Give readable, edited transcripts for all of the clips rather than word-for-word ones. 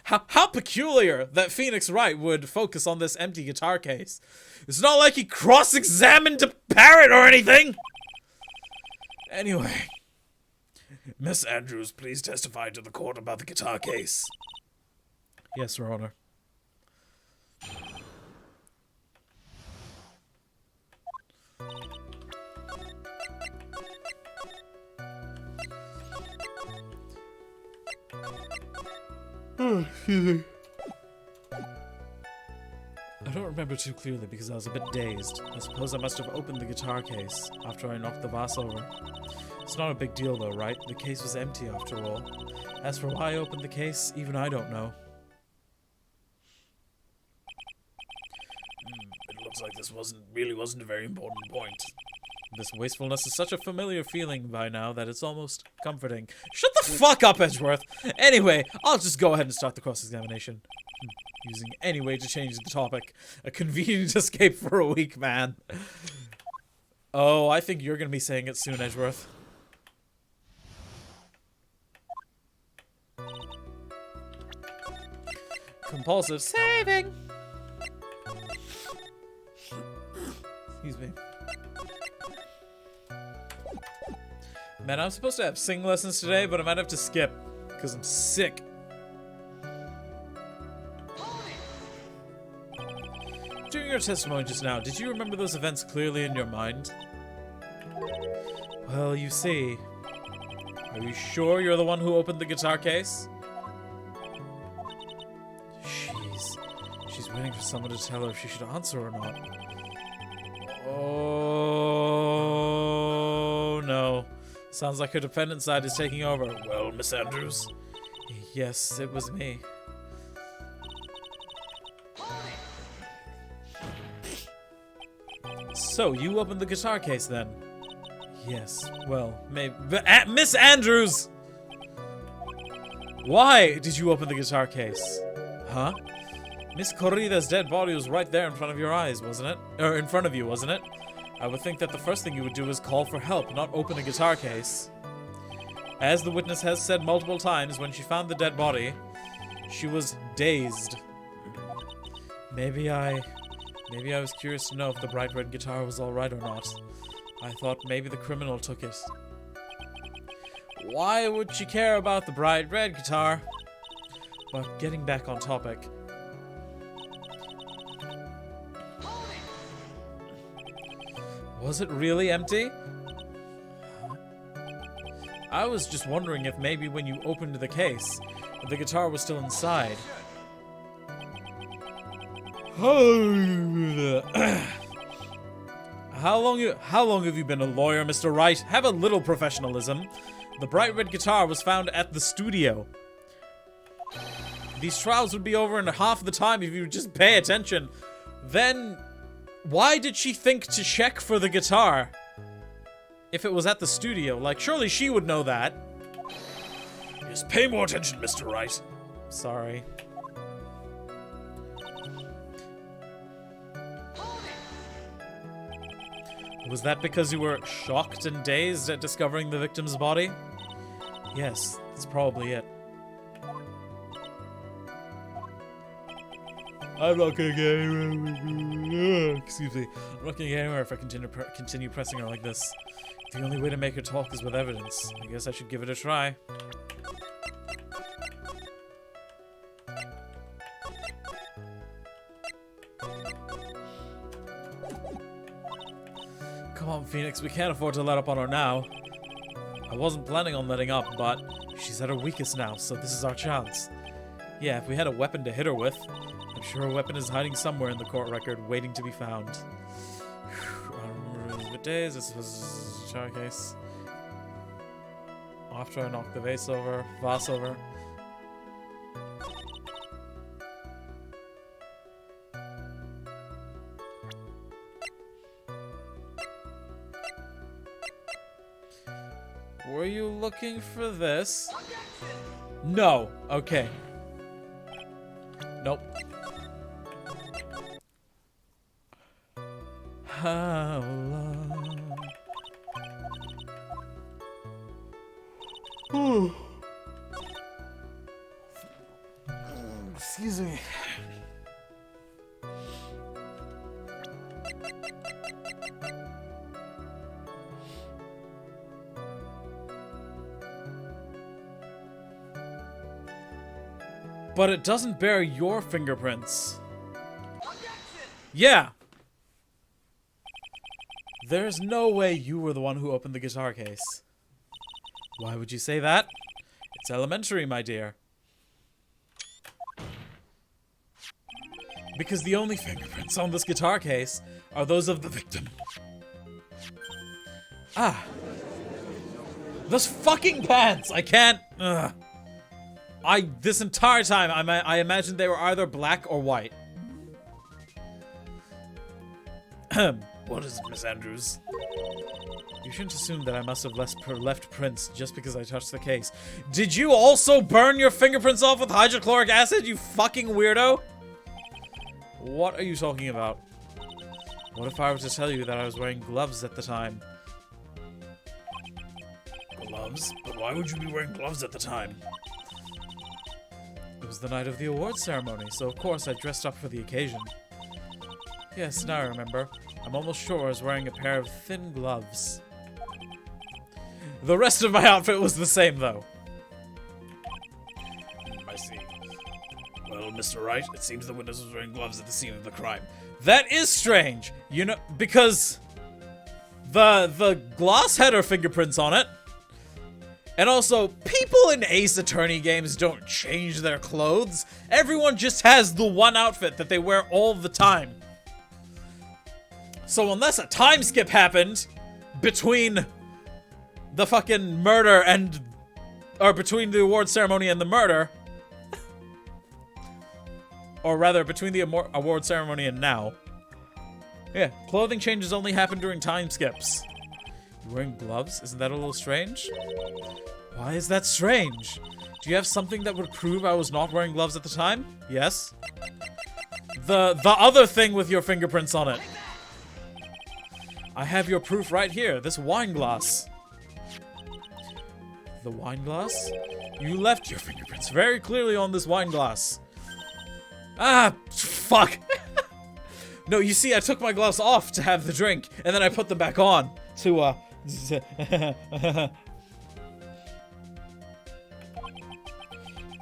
How peculiar that Phoenix Wright would focus on this empty guitar case. It's not like he cross-examined a parrot or anything! Anyway. Miss Andrews, please testify to the court about the guitar case. Yes, Your Honor. Oh, excuse me. I don't remember too clearly because I was a bit dazed. I suppose I must have opened the guitar case after I knocked the vase over. It's not a big deal though, right? The case was empty after all. As for why I opened the case, even I don't know. It looks like this really wasn't a very important point. This wastefulness is such a familiar feeling by now that it's almost comforting. Shut the fuck up, Edgeworth! Anyway, I'll just go ahead and start the cross-examination. Using any way to change the topic. A convenient escape for a weak man. Oh, I think you're gonna be saying it soon, Edgeworth. Compulsive saving! Excuse me. Man, I'm supposed to have sing lessons today, but I might have to skip, because I'm sick. During your testimony just now, did you remember those events clearly in your mind? Well, you see. Are you sure you're the one who opened the guitar case? She's waiting for someone to tell her if she should answer or not. Oh, no. Sounds like her dependent side is taking over. Well, Miss Andrews? Yes, it was me. So, you opened the guitar case then? Yes, well, maybe. Miss Andrews! Why did you open the guitar case? Huh? Miss Corrida's dead body was right there in front of your eyes, wasn't it? Or in front of you, wasn't it? I would think that the first thing you would do is call for help, not open a guitar case. As the witness has said multiple times, when she found the dead body, she was dazed. Maybe I was curious to know if the bright red guitar was alright or not. I thought maybe the criminal took it. Why would she care about the bright red guitar? But getting back on topic. Was it really empty? I was just wondering if maybe when you opened the case, the guitar was still inside. How long have you been a lawyer, Mr. Wright? Have a little professionalism. The bright red guitar was found at the studio. These trials would be over in half the time if you would just pay attention. Then, why did she think to check for the guitar? If it was at the studio, like, surely she would know that. Just pay more attention, Mr. Wright. Sorry. Was that because you were shocked and dazed at discovering the victim's body? Yes, that's probably it. I'm not gonna get anywhere. Excuse me. I'm not gonna get anywhere if I continue pressing her like this. The only way to make her talk is with evidence. I guess I should give it a try. Come on, Phoenix, we can't afford to let up on her now. I wasn't planning on letting up, but she's at her weakest now, so this is our chance. Yeah, if we had a weapon to hit her with, I'm sure her weapon is hiding somewhere in the court record, waiting to be found. I remember the days, this was a guitar case. After I knocked the vase over. Were you looking for this? No. Okay. Nope. How long? Excuse me. But it doesn't bear your fingerprints. Yeah. There's no way you were the one who opened the guitar case. Why would you say that? It's elementary, my dear. Because the only fingerprints on this guitar case are those of the victim. Ah. Those fucking pants! I can't... Ugh. This entire time, I imagined they were either black or white. What is it, Miss Andrews? You shouldn't assume that I must have left prints just because I touched the case. Did you also burn your fingerprints off with hydrochloric acid, you fucking weirdo? What are you talking about? What if I were to tell you that I was wearing gloves at the time? Gloves? But why would you be wearing gloves at the time? It was the night of the awards ceremony, so of course I dressed up for the occasion. Yes, now I remember. I'm almost sure I was wearing a pair of thin gloves. The rest of my outfit was the same, though. I see. Well, Mr. Wright, it seems the witness was wearing gloves at the scene of the crime. That is strange, you know, because the glass had her fingerprints on it. And also, people in Ace Attorney games don't change their clothes. Everyone just has the one outfit that they wear all the time. So unless a time skip happened between the fucking murder and... or between the award ceremony and the murder... or rather, between the award ceremony and now. Yeah, clothing changes only happen during time skips. You're wearing gloves? Isn't that a little strange? Why is that strange? Do you have something that would prove I was not wearing gloves at the time? Yes. The other thing with your fingerprints on it. I have your proof right here, this wine glass. The wine glass? You left your fingerprints very clearly on this wine glass. Ah, fuck. No, you see, I took my gloves off to have the drink, and then I put them back on to,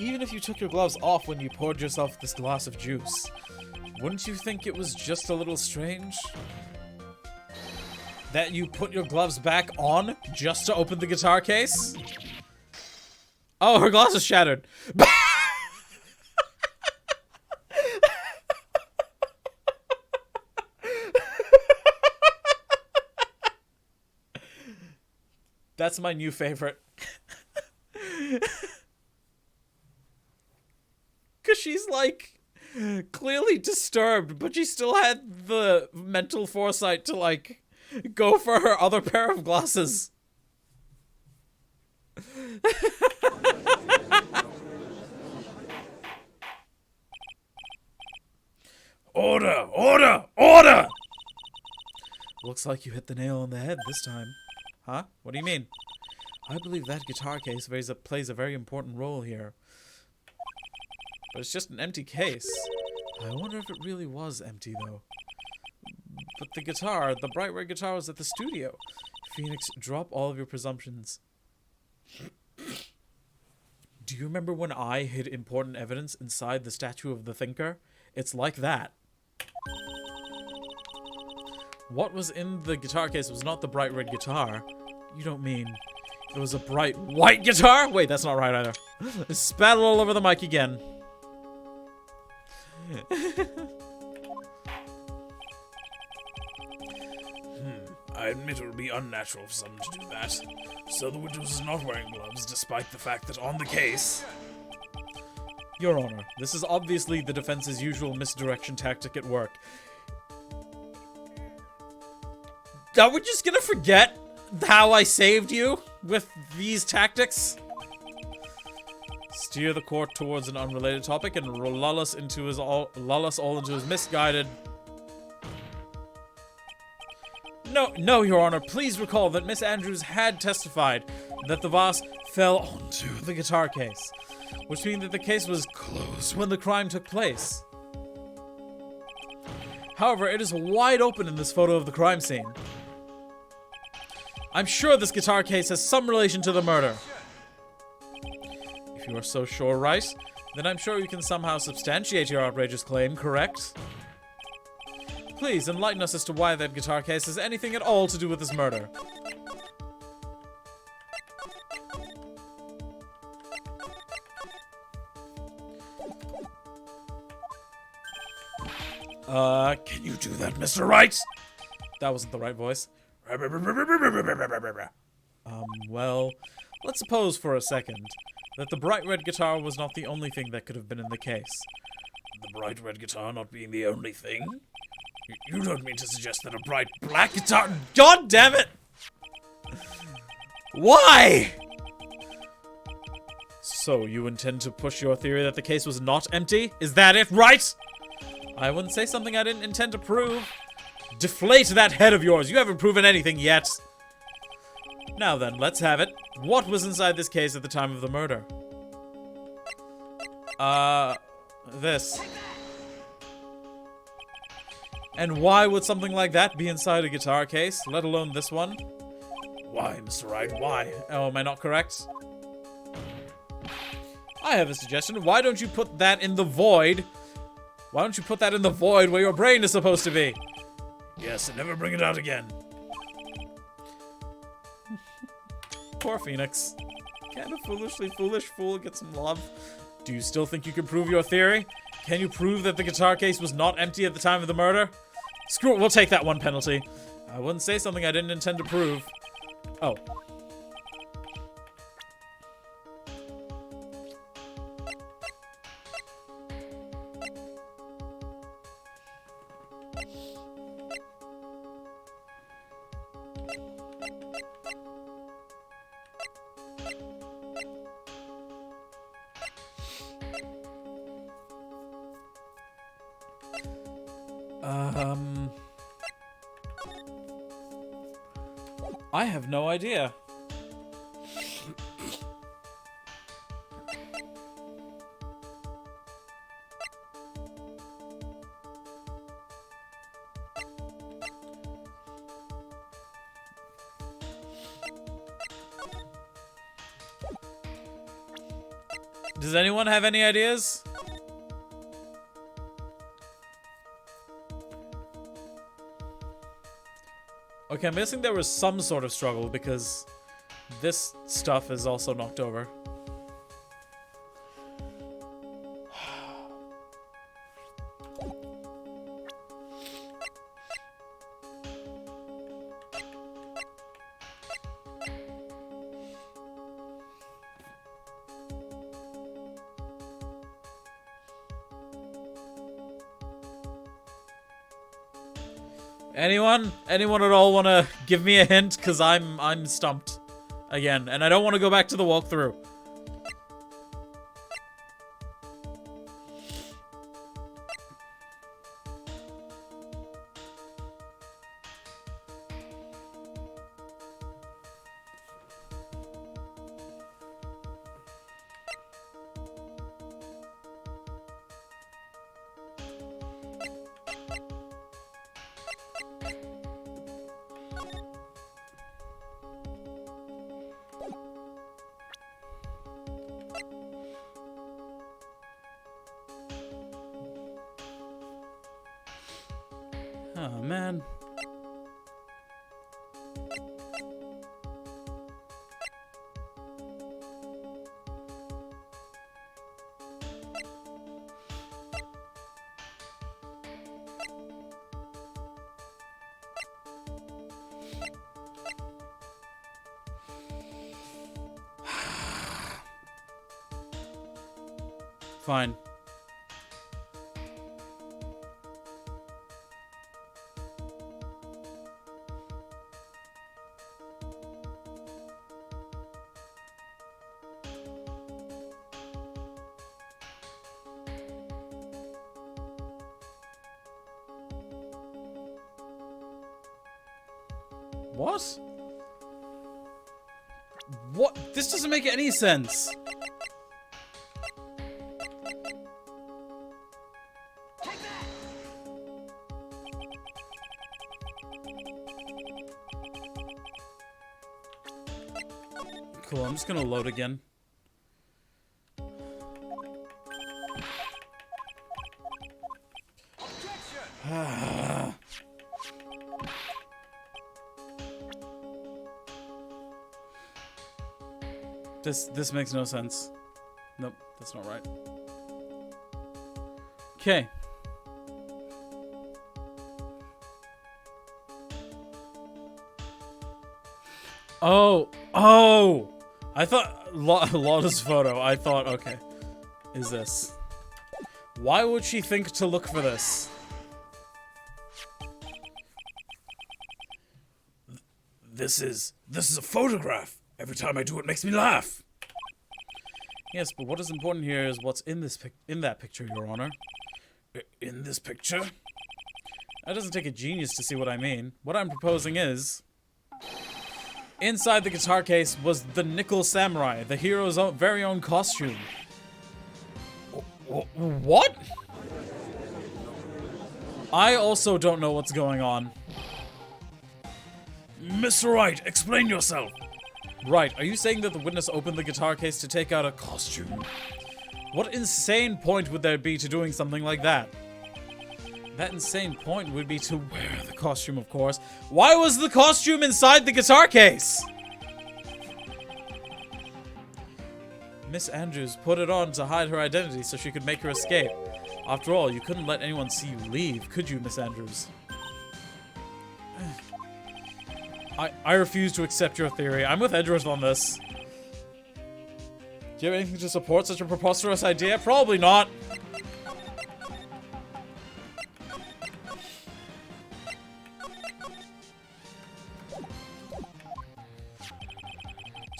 Even if you took your gloves off when you poured yourself this glass of juice, wouldn't you think it was just a little strange? That you put your gloves back on just to open the guitar case? Oh, her glass is shattered. That's my new favorite. Cause she's like clearly disturbed, but she still had the mental foresight to like go for her other pair of glasses. Order! Order! Order! Looks like you hit the nail on the head this time. Huh? What do you mean? I believe that guitar case plays a very important role here. But it's just an empty case. I wonder if it really was empty, though. But the guitar, the bright red guitar, was at the studio. Phoenix, drop all of your presumptions. Do you remember when I hid important evidence inside the statue of the thinker? It's like that. What was in the guitar case was not the bright red guitar. You don't mean it was a bright white guitar? Wait, that's not right either. Spat all over the mic again. I admit it would be unnatural for someone to do that. So the witness is not wearing gloves, despite the fact that on the case... Your Honor, this is obviously the defense's usual misdirection tactic at work. Are we just gonna forget how I saved you with these tactics? Steer the court towards an unrelated topic and lull us all into his misguided... No, Your Honor, please recall that Miss Andrews had testified that the vase fell onto the guitar case. which means that the case was closed when the crime took place. However, it is wide open in this photo of the crime scene. I'm sure this guitar case has some relation to the murder. If you are so sure, Wright, then I'm sure you can somehow substantiate your outrageous claim, correct? Please enlighten us as to why that guitar case has anything at all to do with this murder. Can you do that, Mr. Wright? That wasn't the right voice. Well, let's suppose for a second that the bright red guitar was not the only thing that could have been in the case. The bright red guitar not being the only thing? You don't mean to suggest that a bright black guitar— God damn it! Why? So you intend to push your theory that the case was not empty? Is that it, right? I wouldn't say something I didn't intend to prove. Deflate that head of yours. You haven't proven anything yet. Now then, let's have it. What was inside this case at the time of the murder? This. And why would something like that be inside a guitar case, let alone this one? Why, Mr. Wright, why? Oh, am I not correct? I have a suggestion. Why don't you put that in the void? Why don't you put that in the void where your brain is supposed to be? Yes, and never bring it out again. Poor Phoenix. Can a foolishly foolish fool get some love? Do you still think you can prove your theory? Can you prove that the guitar case was not empty at the time of the murder? Screw it, we'll take that one penalty. I wouldn't say something I didn't intend to prove. Oh. I have no idea. Does anyone have any ideas? Okay, I'm guessing there was some sort of struggle because this stuff is also knocked over. Anyone at all want to give me a hint? Because I'm stumped again, and I don't want to go back to the walkthrough. Oh, man. Fine. What? What? This doesn't make any sense. Cool, I'm just gonna load again. This makes no sense. Nope, that's not right. Okay. Oh! I thought Lotta's photo. I thought, okay, is this? Why would she think to look for this? This is a photograph. Every time I do it makes me laugh. Yes, but what is important here is what's in that picture, Your Honor. In this picture? That doesn't take a genius to see what I mean. What I'm proposing is, inside the guitar case was the Nickel Samurai, the hero's very own costume. What? I also don't know what's going on. Mr. Wright, explain yourself. Right, are you saying that the witness opened the guitar case to take out a costume? What insane point would there be to doing something like that? That insane point would be to wear the costume, of course. Why was the costume inside the guitar case? Miss Andrews put it on to hide her identity so she could make her escape. After all, you couldn't let anyone see you leave, could you, Miss Andrews? I refuse to accept your theory. I'm with Edgeworth on this. Do you have anything to support such a preposterous idea? Probably not.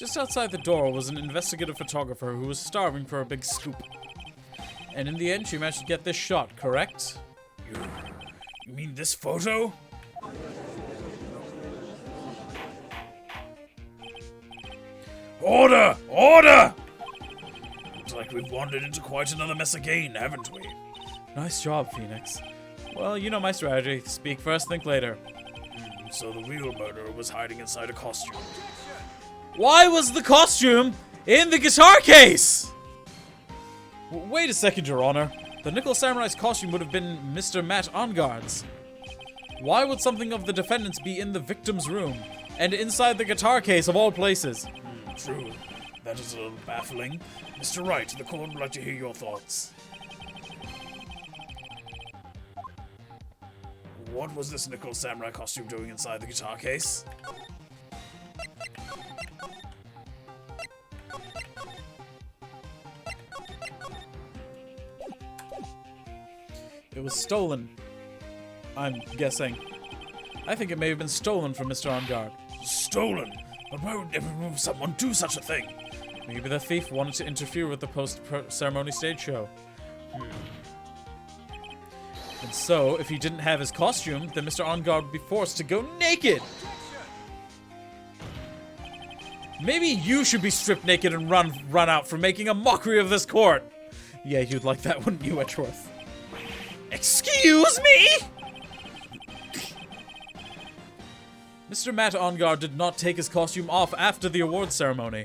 Just outside the door was an investigative photographer who was starving for a big scoop. And in the end, she managed to get this shot, correct? You mean this photo? Order! Order! Looks like we've wandered into quite another mess again, haven't we? Nice job, Phoenix. Well, you know my strategy. Speak first, think later. So the real murderer was hiding inside a costume. Why was the costume in the guitar case? Wait a second, Your Honor. The Nickel Samurai's costume would have been Mr. Matt Onguard's. Why would something of the defendant's be in the victim's room and inside the guitar case of all places? True. That is a little baffling. Mr. Wright, the court would like to hear your thoughts. What was this Nickel Samurai costume doing inside the guitar case? It was stolen. I'm guessing. I think it may have been stolen from Mr. Onguard. Stolen? But why would someone do such a thing? Maybe the thief wanted to interfere with the post-ceremony stage show. And so, if he didn't have his costume, then Mr. Onguard would be forced to go naked! Maybe you should be stripped naked and run out for making a mockery of this court! Yeah, you'd like that, wouldn't you, Edgeworth? Excuse me?! Mr. Matt Onguard did not take his costume off after the awards ceremony.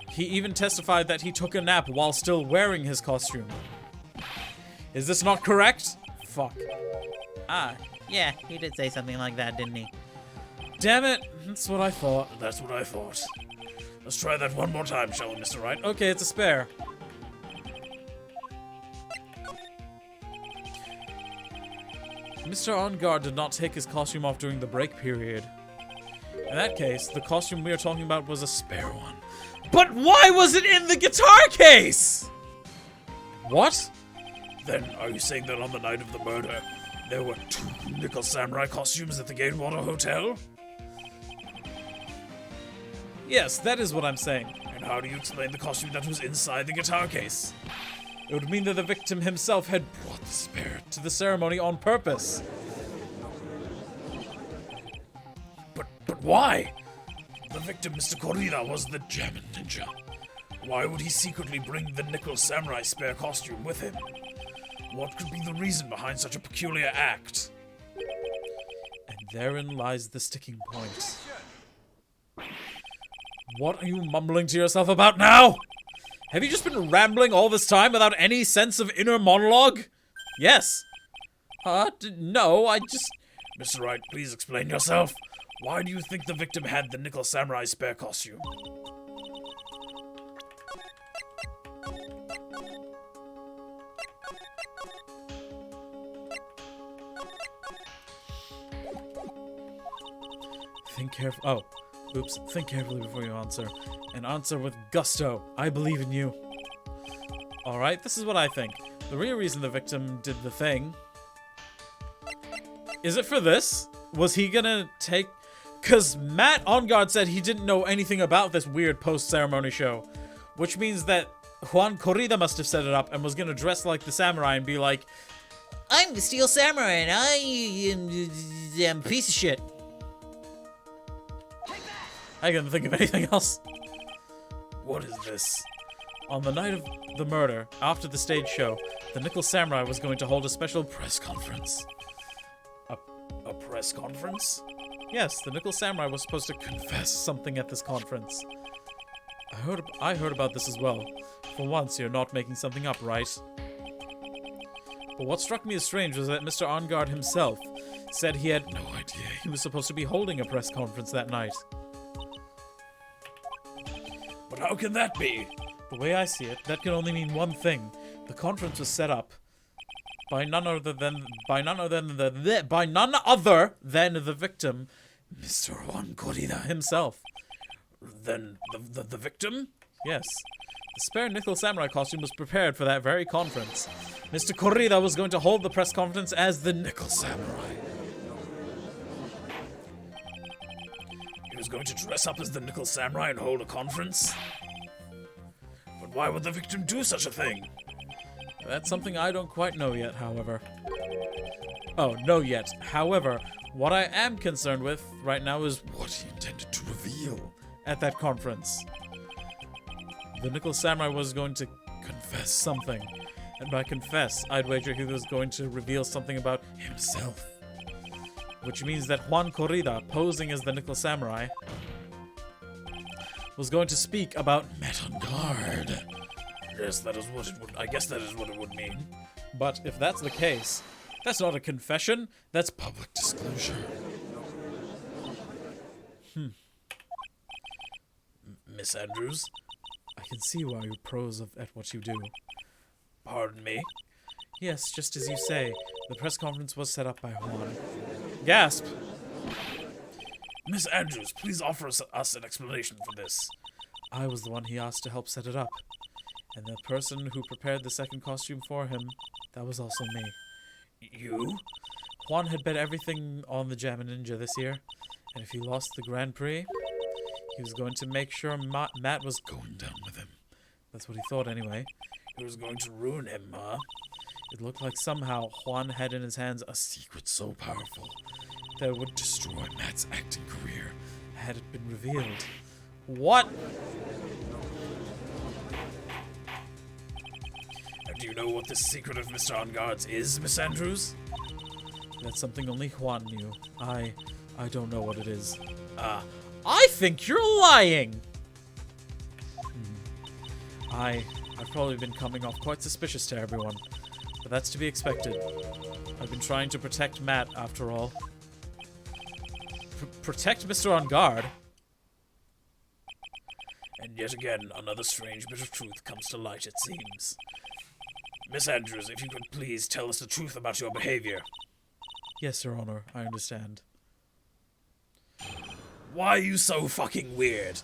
He even testified that he took a nap while still wearing his costume. Is this not correct? Fuck. Ah, yeah, he did say something like that, didn't he? Damn it, that's what I thought. That's what I thought. Let's try that one more time, shall we, Mr. Wright? Okay, it's a spare. Mr. Onguard did not take his costume off during the break period. In that case, the costume we are talking about was a spare one. But why was it in the guitar case? What? Then, are you saying that on the night of the murder, there were 2 Nickel Samurai costumes at the Gatewater Hotel? Yes, that is what I'm saying. And how do you explain the costume that was inside the guitar case? It would mean that the victim himself had brought the spare to the ceremony on purpose. But why? The victim, Mr. Corrida, was the German ninja. Why would he secretly bring the Nickel Samurai spare costume with him? What could be the reason behind such a peculiar act? And therein lies the sticking point. What are you mumbling to yourself about now? Have you just been rambling all this time without any sense of inner monologue? Yes. No, I just... Mr. Wright, please explain yourself. Why do you think the victim had the Nickel Samurai spare costume? Think carefully. Oh, oops. Think carefully before you answer. And answer with gusto. I believe in you. Alright, this is what I think. The real reason the victim did the thing... Is it for this? Was he gonna take... Because Matt On Guard said he didn't know anything about this weird post-ceremony show. Which means that Juan Corrida must have set it up and was gonna dress like the samurai and be like, I'm the Steel Samurai and I am a piece of shit. I couldn't think of anything else. What is this? On the night of the murder, after the stage show, the Nickel Samurai was going to hold a special press conference. A press conference? Yes, the Nickel Samurai was supposed to confess something at this conference. I heard about this as well. For once, you're not making something up, right? But what struck me as strange was that Mr. On Guard himself said he had no idea he was supposed to be holding a press conference that night. But how can that be? The way I see it, that can only mean one thing. The conference was set up by none other than the victim, Mr. Juan Corrida himself. Then the victim? Yes. The spare Nickel Samurai costume was prepared for that very conference. Mr. Corrida was going to hold the press conference as the Nickel Samurai. He was going to dress up as the Nickel Samurai and hold a conference? But why would the victim do such a thing? That's something I don't quite know yet, however. Oh, no yet. However, what I am concerned with right now is what he intended to reveal at that conference. The Nickel Samurai was going to confess something. And by confess, I'd wager he was going to reveal something about himself. Which means that Juan Corrida, posing as the Nickel Samurai, was going to speak about Met on Guard. Yes, that is what it would... I guess that is what it would mean. But if that's the case, that's not a confession, that's public disclosure. Miss Andrews? I can see why you're pros at what you do. Pardon me? Yes, just as you say, the press conference was set up by Juan. Gasp! Miss Andrews, please offer us an explanation for this. I was the one he asked to help set it up. And the person who prepared the second costume for him, that was also me. You? Juan had bet everything on the Jammin' Ninja this year, and if he lost the Grand Prix, he was going to make sure Matt was going down with him. That's what he thought anyway. He was going to ruin him, huh? It looked like somehow Juan had in his hands a secret so powerful that it would destroy Matt's acting career had it been revealed. What? Do you know what the secret of Mr. On Guard's is, Miss Andrews? That's something only Juan knew. I don't know what it is. I think you're lying! I've probably been coming off quite suspicious to everyone, but that's to be expected. I've been trying to protect Matt, after all. Protect Mr. On Guard? And yet again, another strange bit of truth comes to light, it seems. Miss Andrews, if you could please tell us the truth about your behavior. Yes, Your Honor, I understand. Why are you so fucking weird?